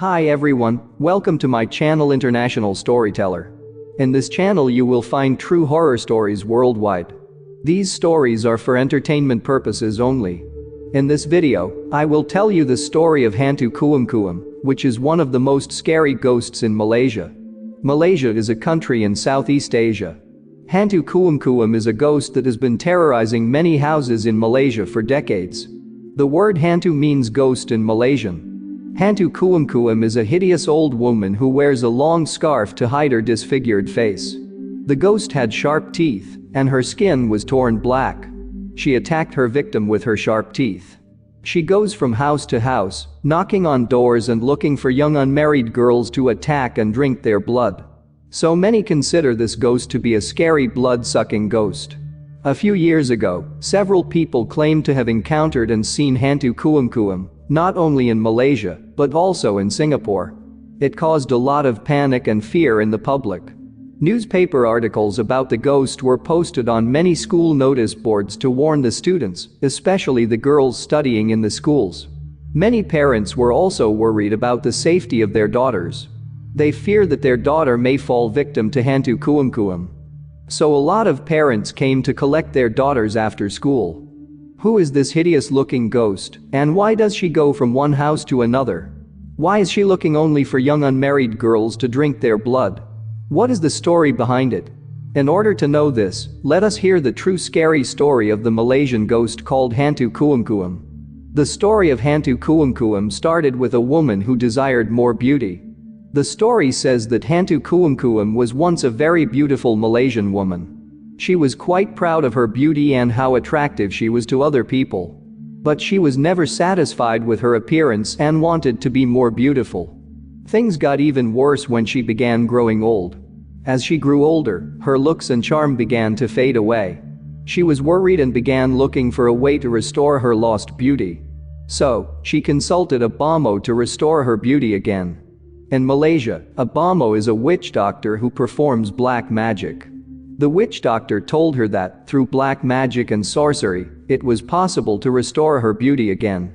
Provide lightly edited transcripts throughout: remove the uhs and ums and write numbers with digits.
Hi everyone, welcome to my channel International Storyteller. In this channel you will find true horror stories worldwide. These stories are for entertainment purposes only. In this video, I will tell you the story of Hantu KumKum, which is one of the most scary ghosts in Malaysia. Malaysia is a country in Southeast Asia. Hantu KumKum is a ghost that has been terrorizing many houses in Malaysia for decades. The word hantu means ghost in Malaysian. Hantu KumKum is a hideous old woman who wears a long scarf to hide her disfigured face. The ghost had sharp teeth, and her skin was torn black. She attacked her victim with her sharp teeth. She goes from house to house, knocking on doors and looking for young unmarried girls to attack and drink their blood. So many consider this ghost to be a scary blood-sucking ghost. A few years ago, several people claimed to have encountered and seen Hantu KumKum, not only in Malaysia, but also in Singapore. It caused a lot of panic and fear in the public. Newspaper articles about the ghost were posted on many school notice boards to warn the students, especially the girls studying in the schools. Many parents were also worried about the safety of their daughters. They fear that their daughter may fall victim to Hantu KumKum. So a lot of parents came to collect their daughters after school. Who is this hideous-looking ghost, and why does she go from one house to another? Why is she looking only for young unmarried girls to drink their blood? What is the story behind it? In order to know this, let us hear the true scary story of the Malaysian ghost called Hantu KumKum. The story of Hantu KumKum started with a woman who desired more beauty. The story says that Hantu KumKum was once a very beautiful Malaysian woman. She was quite proud of her beauty and how attractive she was to other people. But she was never satisfied with her appearance and wanted to be more beautiful. Things got even worse when she began growing old. As she grew older, her looks and charm began to fade away. She was worried and began looking for a way to restore her lost beauty. So, she consulted a bomo to restore her beauty again. In Malaysia, a bomo is a witch doctor who performs black magic. The witch doctor told her that, through black magic and sorcery, it was possible to restore her beauty again.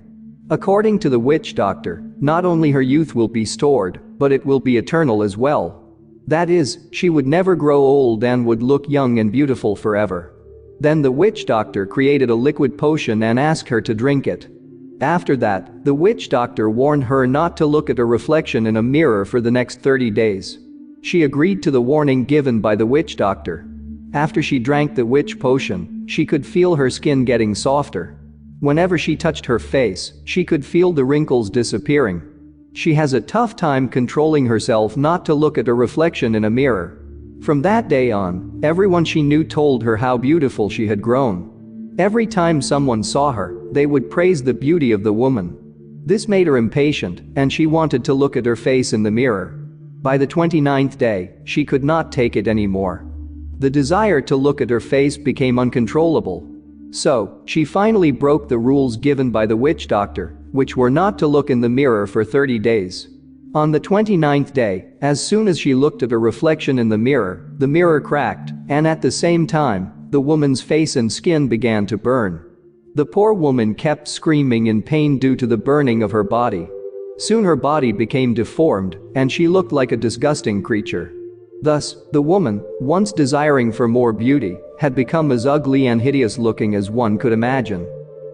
According to the witch doctor, not only her youth will be stored, but it will be eternal as well. That is, she would never grow old and would look young and beautiful forever. Then the witch doctor created a liquid potion and asked her to drink it. After that, the witch doctor warned her not to look at her reflection in a mirror for the next 30 days. She agreed to the warning given by the witch doctor. After she drank the witch potion, she could feel her skin getting softer. Whenever she touched her face, she could feel the wrinkles disappearing. She has a tough time controlling herself not to look at her reflection in a mirror. From that day on, everyone she knew told her how beautiful she had grown. Every time someone saw her, they would praise the beauty of the woman. This made her impatient, and she wanted to look at her face in the mirror. By the 29th day, she could not take it anymore. The desire to look at her face became uncontrollable. So, she finally broke the rules given by the witch doctor, which were not to look in the mirror for 30 days. On the 29th day, as soon as she looked at her reflection in the mirror cracked, and at the same time, the woman's face and skin began to burn. The poor woman kept screaming in pain due to the burning of her body. Soon her body became deformed, and she looked like a disgusting creature. Thus, the woman, once desiring for more beauty, had become as ugly and hideous looking as one could imagine.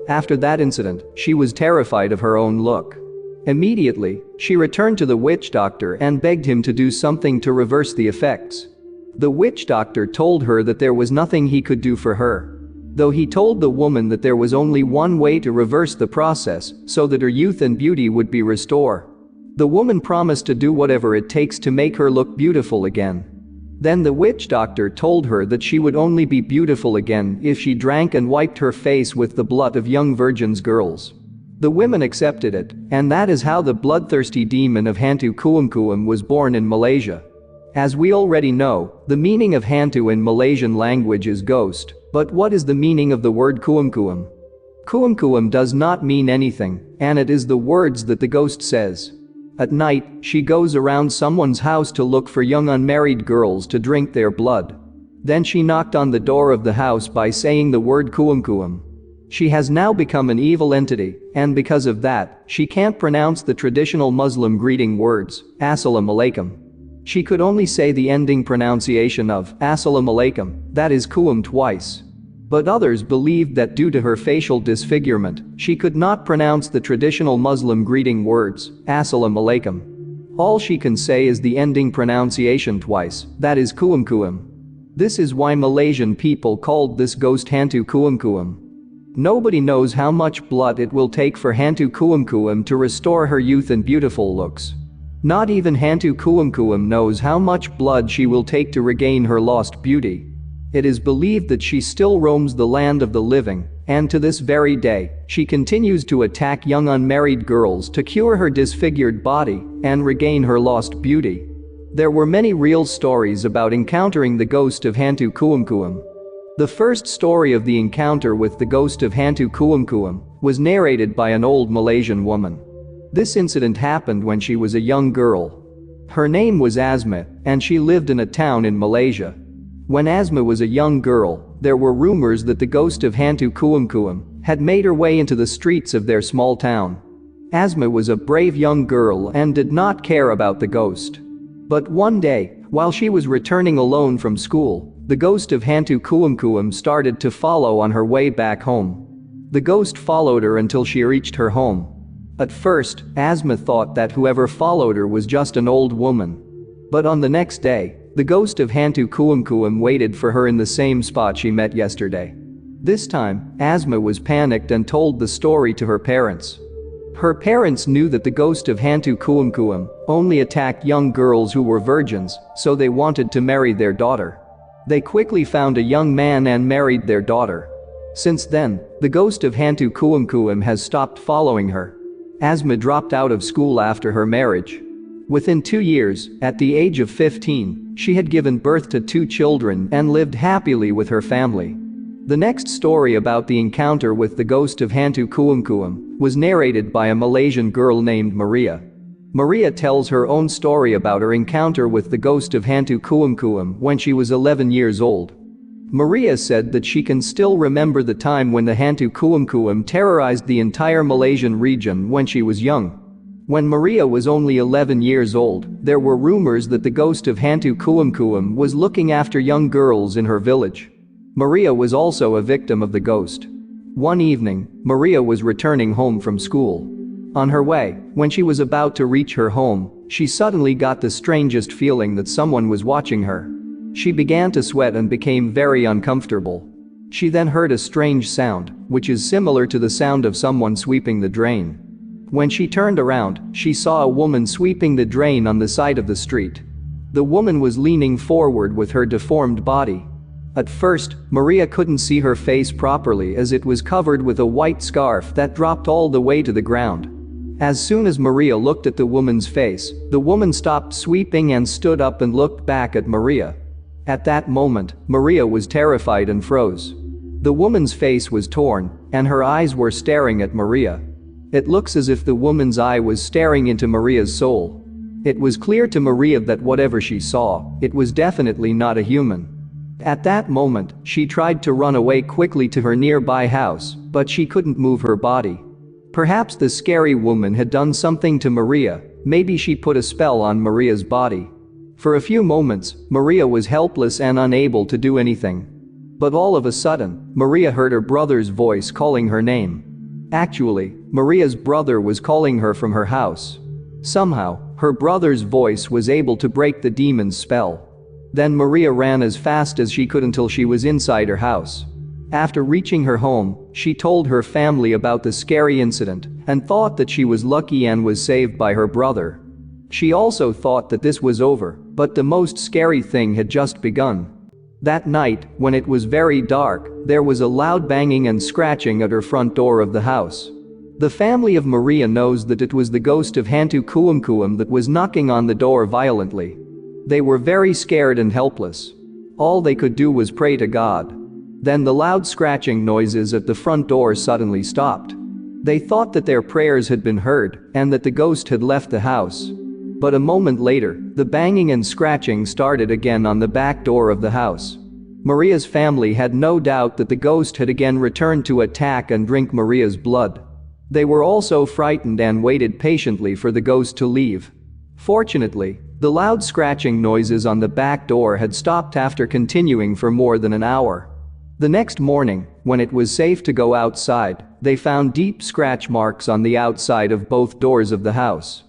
After that incident, she was terrified of her own look. Immediately, she returned to the witch doctor and begged him to do something to reverse the effects. The witch doctor told her that there was nothing he could do for her. Though he told the woman that there was only one way to reverse the process so that her youth and beauty would be restored. The woman promised to do whatever it takes to make her look beautiful again. Then the witch doctor told her that she would only be beautiful again if she drank and wiped her face with the blood of young virgins girls. The women accepted it, and that is how the bloodthirsty demon of Hantu KumKum was born in Malaysia. As we already know, the meaning of Hantu in Malaysian language is ghost, but what is the meaning of the word KumKum? KumKum does not mean anything, and it is the words that the ghost says. At night, she goes around someone's house to look for young unmarried girls to drink their blood. Then she knocked on the door of the house by saying the word KumKum. She has now become an evil entity, and because of that, she can't pronounce the traditional Muslim greeting words, Assalamu alaikum. She could only say the ending pronunciation of Assalamu alaikum, that is Kuum twice. But others believed that due to her facial disfigurement, she could not pronounce the traditional Muslim greeting words, Assalamu alaikum. All she can say is the ending pronunciation twice, that is KumKum. This is why Malaysian people called this ghost Hantu KumKum. Nobody knows how much blood it will take for Hantu KumKum to restore her youth and beautiful looks. Not even Hantu KumKum knows how much blood she will take to regain her lost beauty. It is believed that she still roams the land of the living, and to this very day, she continues to attack young unmarried girls to cure her disfigured body and regain her lost beauty. There were many real stories about encountering the ghost of Hantu KumKum. The first story of the encounter with the ghost of Hantu KumKum was narrated by an old Malaysian woman. This incident happened when she was a young girl. Her name was Asma, and she lived in a town in Malaysia. When Asma was a young girl, there were rumors that the ghost of Hantu KumKum had made her way into the streets of their small town. Asma was a brave young girl and did not care about the ghost. But one day, while she was returning alone from school, the ghost of Hantu KumKum started to follow on her way back home. The ghost followed her until she reached her home. At first, Asma thought that whoever followed her was just an old woman. But on the next day, the ghost of Hantu KumKum waited for her in the same spot she met yesterday. This time, Asma was panicked and told the story to her parents. Her parents knew that the ghost of Hantu KumKum only attacked young girls who were virgins, so they wanted to marry their daughter. They quickly found a young man and married their daughter. Since then, the ghost of Hantu KumKum has stopped following her. Asma dropped out of school after her marriage. Within 2 years, at the age of 15, she had given birth to 2 children and lived happily with her family. The next story about the encounter with the ghost of Hantu KumKum was narrated by a Malaysian girl named Maria. Maria tells her own story about her encounter with the ghost of Hantu KumKum when she was 11 years old. Maria said that she can still remember the time when the Hantu KumKum terrorized the entire Malaysian region when she was young. When Maria was only 11 years old, there were rumors that the ghost of Hantu KumKum was looking after young girls in her village. Maria was also a victim of the ghost. One evening, Maria was returning home from school. On her way, when she was about to reach her home, she suddenly got the strangest feeling that someone was watching her. She began to sweat and became very uncomfortable. She then heard a strange sound, which is similar to the sound of someone sweeping the drain. When she turned around, she saw a woman sweeping the drain on the side of the street. The woman was leaning forward with her deformed body. At first, Maria couldn't see her face properly as it was covered with a white scarf that dropped all the way to the ground. As soon as Maria looked at the woman's face, the woman stopped sweeping and stood up and looked back at Maria. At that moment, Maria was terrified and froze. The woman's face was torn, and her eyes were staring at Maria. It looks as if the woman's eye was staring into Maria's soul. It was clear to Maria that whatever she saw, it was definitely not a human. At that moment, she tried to run away quickly to her nearby house, but she couldn't move her body. Perhaps the scary woman had done something to Maria, maybe she put a spell on Maria's body. For a few moments, Maria was helpless and unable to do anything. But all of a sudden, Maria heard her brother's voice calling her name. Actually, Maria's brother was calling her from her house. Somehow, her brother's voice was able to break the demon's spell. Then Maria ran as fast as she could until she was inside her house. After reaching her home, she told her family about the scary incident and thought that she was lucky and was saved by her brother. She also thought that this was over, but the most scary thing had just begun. That night, when it was very dark, there was a loud banging and scratching at her front door of the house. The family of Maria knows that it was the ghost of Hantu KumKum that was knocking on the door violently. They were very scared and helpless. All they could do was pray to God. Then the loud scratching noises at the front door suddenly stopped. They thought that their prayers had been heard and that the ghost had left the house. But a moment later, the banging and scratching started again on the back door of the house. Maria's family had no doubt that the ghost had again returned to attack and drink Maria's blood. They were also frightened and waited patiently for the ghost to leave. Fortunately, the loud scratching noises on the back door had stopped after continuing for more than an hour. The next morning, when it was safe to go outside, they found deep scratch marks on the outside of both doors of the house.